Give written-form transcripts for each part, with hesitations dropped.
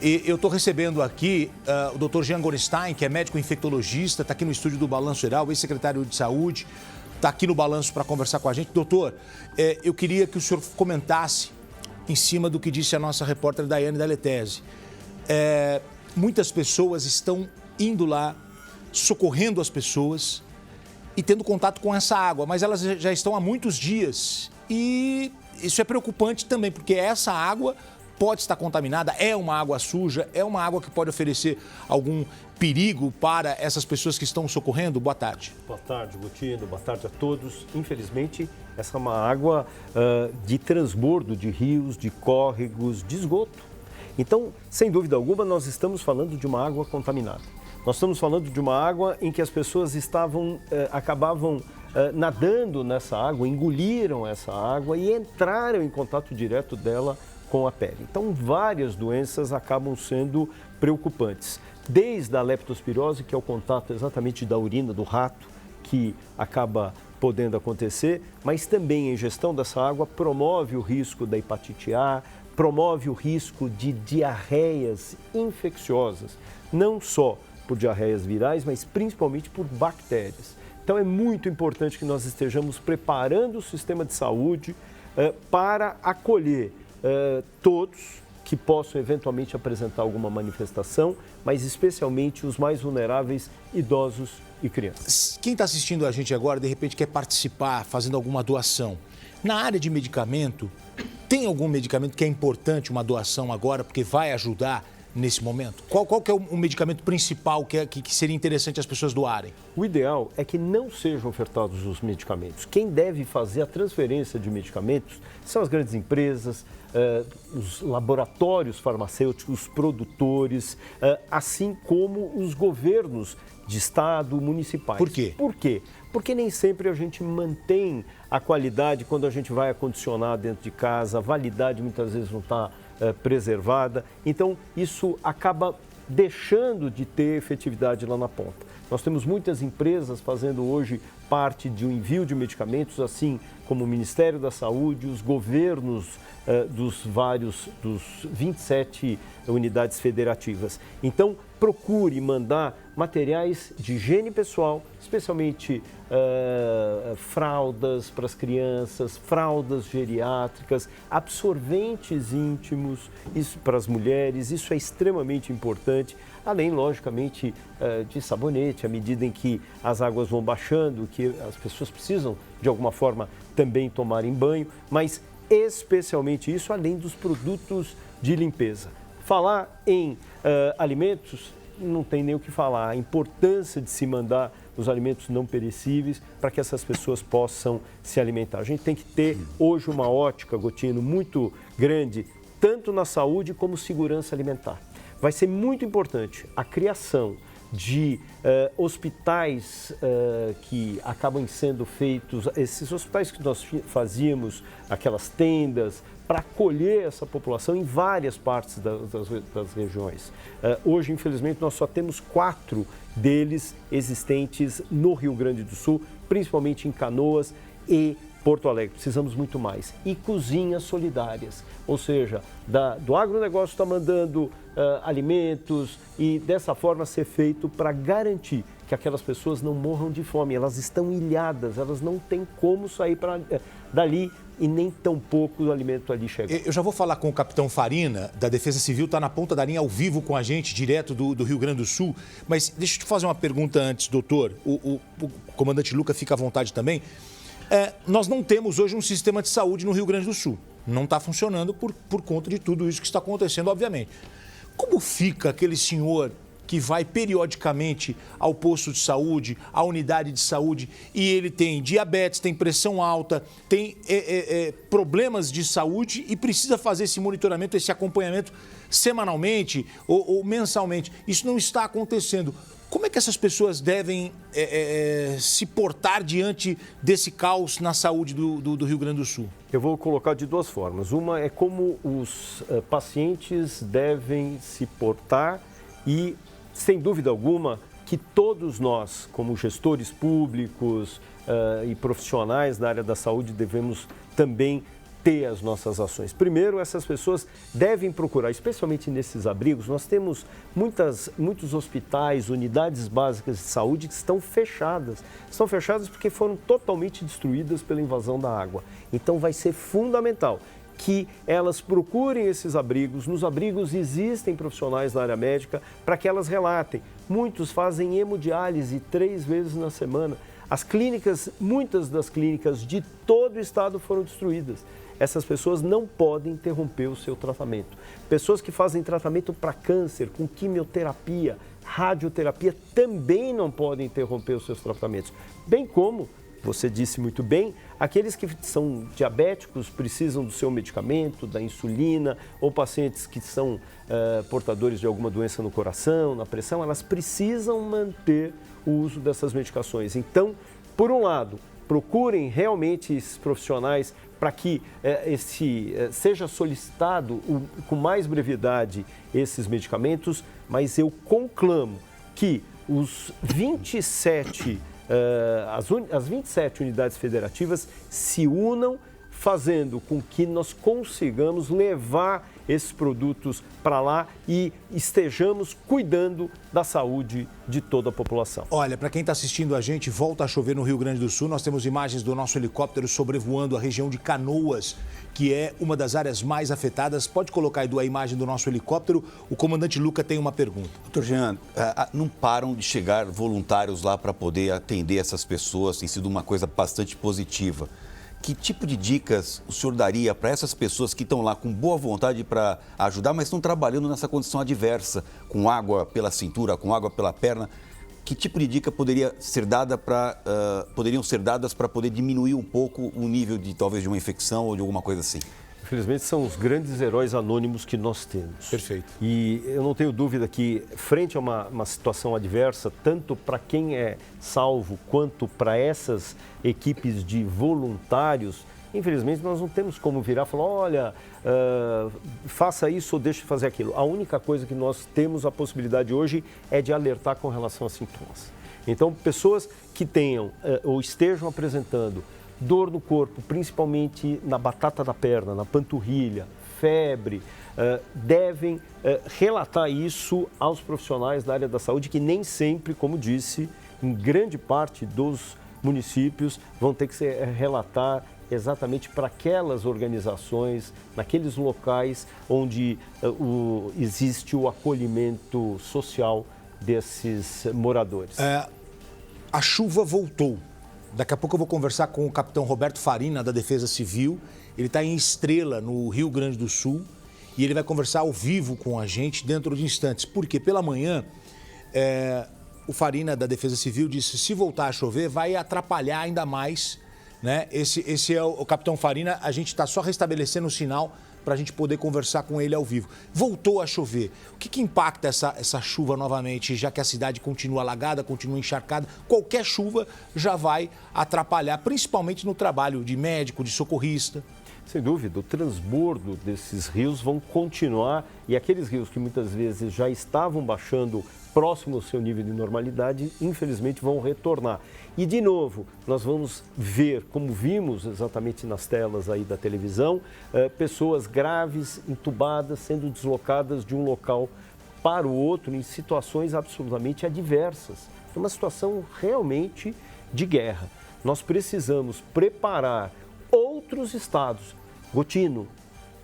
E eu estou recebendo aqui o Dr. Jean Gorenstein, que é médico infectologista, está aqui no estúdio do Balanço Geral, ex-secretário de Saúde, está aqui no Balanço para conversar com a gente. Doutor, eu queria que o senhor comentasse em cima do que disse a nossa repórter Daiane Daletese. Muitas pessoas estão indo lá, socorrendo as pessoas e tendo contato com essa água, mas elas já estão há muitos dias e isso é preocupante também, porque essa água pode estar contaminada, é uma água suja, é uma água que pode oferecer algum perigo para essas pessoas que estão socorrendo? Boa tarde. Boa tarde, Gotino. Boa tarde a todos. Infelizmente, essa é uma água de transbordo de rios, de córregos, de esgoto. Então, sem dúvida alguma, nós estamos falando de uma água contaminada. Nós estamos falando de uma água em que as pessoas acabavam nadando nessa água, engoliram essa água e entraram em contato direto dela com a pele. Então, várias doenças acabam sendo preocupantes. Desde a leptospirose, que é o contato exatamente da urina do rato, que acaba podendo acontecer, mas também a ingestão dessa água promove o risco da hepatite A, promove o risco de diarreias infecciosas, não só por diarreias virais, mas principalmente por bactérias. Então, é muito importante que nós estejamos preparando o sistema de saúde para acolher todos que possam eventualmente apresentar alguma manifestação, mas especialmente os mais vulneráveis, idosos e crianças. Quem está assistindo a gente agora, de repente quer participar, fazendo alguma doação. Na área de medicamento, tem algum medicamento que é importante uma doação agora, porque vai ajudar nesse momento? Qual que é o medicamento principal que seria interessante as pessoas doarem? O ideal é que não sejam ofertados os medicamentos. Quem deve fazer a transferência de medicamentos são as grandes empresas, os laboratórios farmacêuticos, os produtores, assim como os governos de estado, municipais. Por quê? Por quê? Porque nem sempre a gente mantém a qualidade quando a gente vai acondicionar dentro de casa, a validade muitas vezes não está preservada. Então, isso acaba deixando de ter efetividade lá na ponta. Nós temos muitas empresas fazendo hoje parte de um envio de medicamentos, assim como o Ministério da Saúde, os governos dos 27 unidades federativas. Então, procure mandar materiais de higiene pessoal, especialmente fraldas para as crianças, fraldas geriátricas, absorventes íntimos, isso para as mulheres, isso é extremamente importante, além, logicamente, de sabonete, à medida em que as águas vão baixando, que as pessoas precisam, de alguma forma, também tomarem banho, mas especialmente isso, além dos produtos de limpeza. Falar em alimentos, não tem nem o que falar. A importância de se mandar os alimentos não perecíveis para que essas pessoas possam se alimentar. A gente tem que ter hoje uma ótica, Gotino, muito grande, tanto na saúde como segurança alimentar. Vai ser muito importante a criação de hospitais que acabam sendo feitos, esses hospitais que nós fazíamos, aquelas tendas, para acolher essa população em várias partes das regiões. Hoje, infelizmente, nós só temos 4 deles existentes no Rio Grande do Sul, principalmente em Canoas e Porto Alegre. Precisamos muito mais. E cozinhas solidárias, ou seja, do agronegócio está mandando alimentos e dessa forma ser feito para garantir que aquelas pessoas não morram de fome. Elas estão ilhadas, elas não têm como sair dali e nem tão pouco o alimento ali chega. Eu já vou falar com o capitão Farina, da Defesa Civil, está na ponta da linha ao vivo com a gente, direto do Rio Grande do Sul. Mas deixa eu te fazer uma pergunta antes, doutor. O comandante Luca fica à vontade também. Nós não temos hoje um sistema de saúde no Rio Grande do Sul. Não está funcionando por conta de tudo isso que está acontecendo, obviamente. Como fica aquele senhor que vai periodicamente ao posto de saúde, à unidade de saúde, e ele tem diabetes, tem pressão alta, tem problemas de saúde e precisa fazer esse monitoramento, esse acompanhamento semanalmente ou mensalmente? Isso não está acontecendo. Como é que essas pessoas devem se portar diante desse caos na saúde do Rio Grande do Sul? Eu vou colocar de 2 formas. Uma é como os pacientes devem se portar e, sem dúvida alguma, que todos nós, como gestores públicos e profissionais da área da saúde, devemos também manter as nossas ações? Primeiro, essas pessoas devem procurar, especialmente nesses abrigos, nós temos muitos hospitais, unidades básicas de saúde que estão fechadas. Estão fechadas porque foram totalmente destruídas pela invasão da água. Então vai ser fundamental que elas procurem esses abrigos. Nos abrigos existem profissionais da área médica para que elas relatem. Muitos fazem hemodiálise 3 vezes na semana. As clínicas, muitas das clínicas de todo o estado foram destruídas. Essas pessoas não podem interromper o seu tratamento. Pessoas que fazem tratamento para câncer, com quimioterapia, radioterapia, também não podem interromper os seus tratamentos. Bem como, você disse muito bem, aqueles que são diabéticos, precisam do seu medicamento, da insulina, ou pacientes que são portadores de alguma doença no coração, na pressão, elas precisam manter o uso dessas medicações. Então, por um lado, procurem realmente esses profissionais para que seja solicitado com mais brevidade esses medicamentos, mas eu conclamo que os 27 as 27 unidades federativas se unam, fazendo com que nós consigamos levar esses produtos para lá e estejamos cuidando da saúde de toda a população. Olha, para quem está assistindo a gente, volta a chover no Rio Grande do Sul. Nós temos imagens do nosso helicóptero sobrevoando a região de Canoas, que é uma das áreas mais afetadas. Pode colocar, Edu, a imagem do nosso helicóptero. O comandante Luca tem uma pergunta. Doutor Jean, não param de chegar voluntários lá para poder atender essas pessoas. Tem sido uma coisa bastante positiva. Que tipo de dicas o senhor daria para essas pessoas que estão lá com boa vontade para ajudar, mas estão trabalhando nessa condição adversa, com água pela cintura, com água pela perna? Que tipo de dica poderiam ser dadas para poder diminuir um pouco o nível de talvez de uma infecção ou de alguma coisa assim? Infelizmente, são os grandes heróis anônimos que nós temos. Perfeito. E eu não tenho dúvida que, frente a uma situação adversa, tanto para quem é salvo quanto para essas equipes de voluntários, infelizmente, nós não temos como virar e falar, olha, faça isso ou deixe de fazer aquilo. A única coisa que nós temos a possibilidade hoje é de alertar com relação a sintomas. Então, pessoas que tenham ou estejam apresentando dor no corpo, principalmente na batata da perna, na panturrilha, febre, devem relatar isso aos profissionais da área da saúde, que nem sempre, como disse, em grande parte dos municípios vão ter que relatar exatamente para aquelas organizações, naqueles locais onde existe o acolhimento social desses moradores. A chuva voltou. Daqui a pouco eu vou conversar com o capitão Roberto Farina, da Defesa Civil. Ele está em Estrela, no Rio Grande do Sul, e ele vai conversar ao vivo com a gente dentro de instantes. Porque pela manhã, o Farina, da Defesa Civil, disse que se voltar a chover, vai atrapalhar ainda mais, né? Esse é o capitão Farina. A gente está só restabelecendo o sinal para a gente poder conversar com ele ao vivo. Voltou a chover. O que impacta essa chuva novamente, já que a cidade continua alagada, continua encharcada? Qualquer chuva já vai atrapalhar, principalmente no trabalho de médico, de socorrista. Sem dúvida, o transbordo desses rios vão continuar e aqueles rios que muitas vezes já estavam baixando próximo ao seu nível de normalidade, infelizmente vão retornar. E, de novo, nós vamos ver, como vimos exatamente nas telas aí da televisão, pessoas graves, entubadas, sendo deslocadas de um local para o outro em situações absolutamente adversas. É uma situação realmente de guerra. Nós precisamos preparar outros estados. Gotino,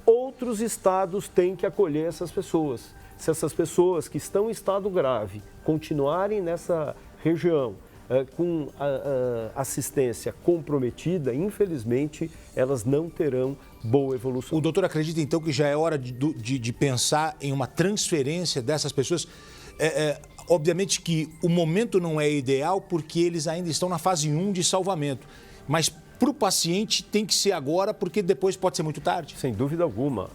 outros estados têm que acolher essas pessoas. Se essas pessoas que estão em estado grave continuarem nessa região com assistência comprometida, infelizmente, elas não terão boa evolução. O doutor acredita, então, que já é hora de pensar em uma transferência dessas pessoas? Obviamente que o momento não é ideal porque eles ainda estão na fase 1 de salvamento, mas para o paciente tem que ser agora porque depois pode ser muito tarde? Sem dúvida alguma.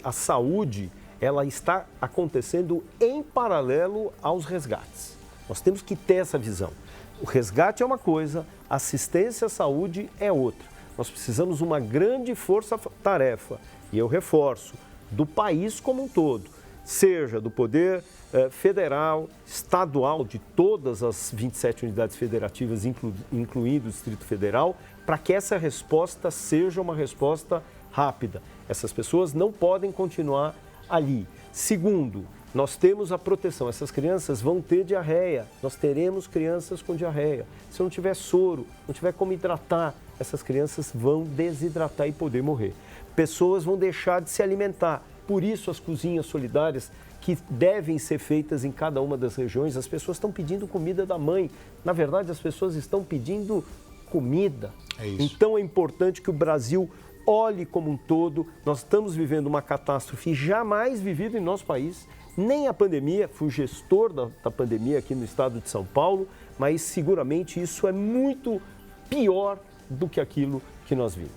A saúde, ela está acontecendo em paralelo aos resgates. Nós temos que ter essa visão. O resgate é uma coisa, a assistência à saúde é outra. Nós precisamos uma grande força-tarefa, e eu reforço, do país como um todo, seja do poder federal, estadual, de todas as 27 unidades federativas, incluindo o Distrito Federal, para que essa resposta seja uma resposta rápida. Essas pessoas não podem continuar ali. Segundo, nós temos a proteção. Essas crianças vão ter diarreia. Nós teremos crianças com diarreia. Se não tiver soro, não tiver como hidratar, essas crianças vão desidratar e poder morrer. Pessoas vão deixar de se alimentar. Por isso, as cozinhas solidárias que devem ser feitas em cada uma das regiões, as pessoas estão pedindo comida da mãe. Na verdade, as pessoas estão pedindo comida. É isso. Então, é importante que o Brasil olhe como um todo. Nós estamos vivendo uma catástrofe jamais vivida em nosso país. Nem a pandemia, fui gestor da pandemia aqui no estado de São Paulo, mas seguramente isso é muito pior do que aquilo que nós vimos.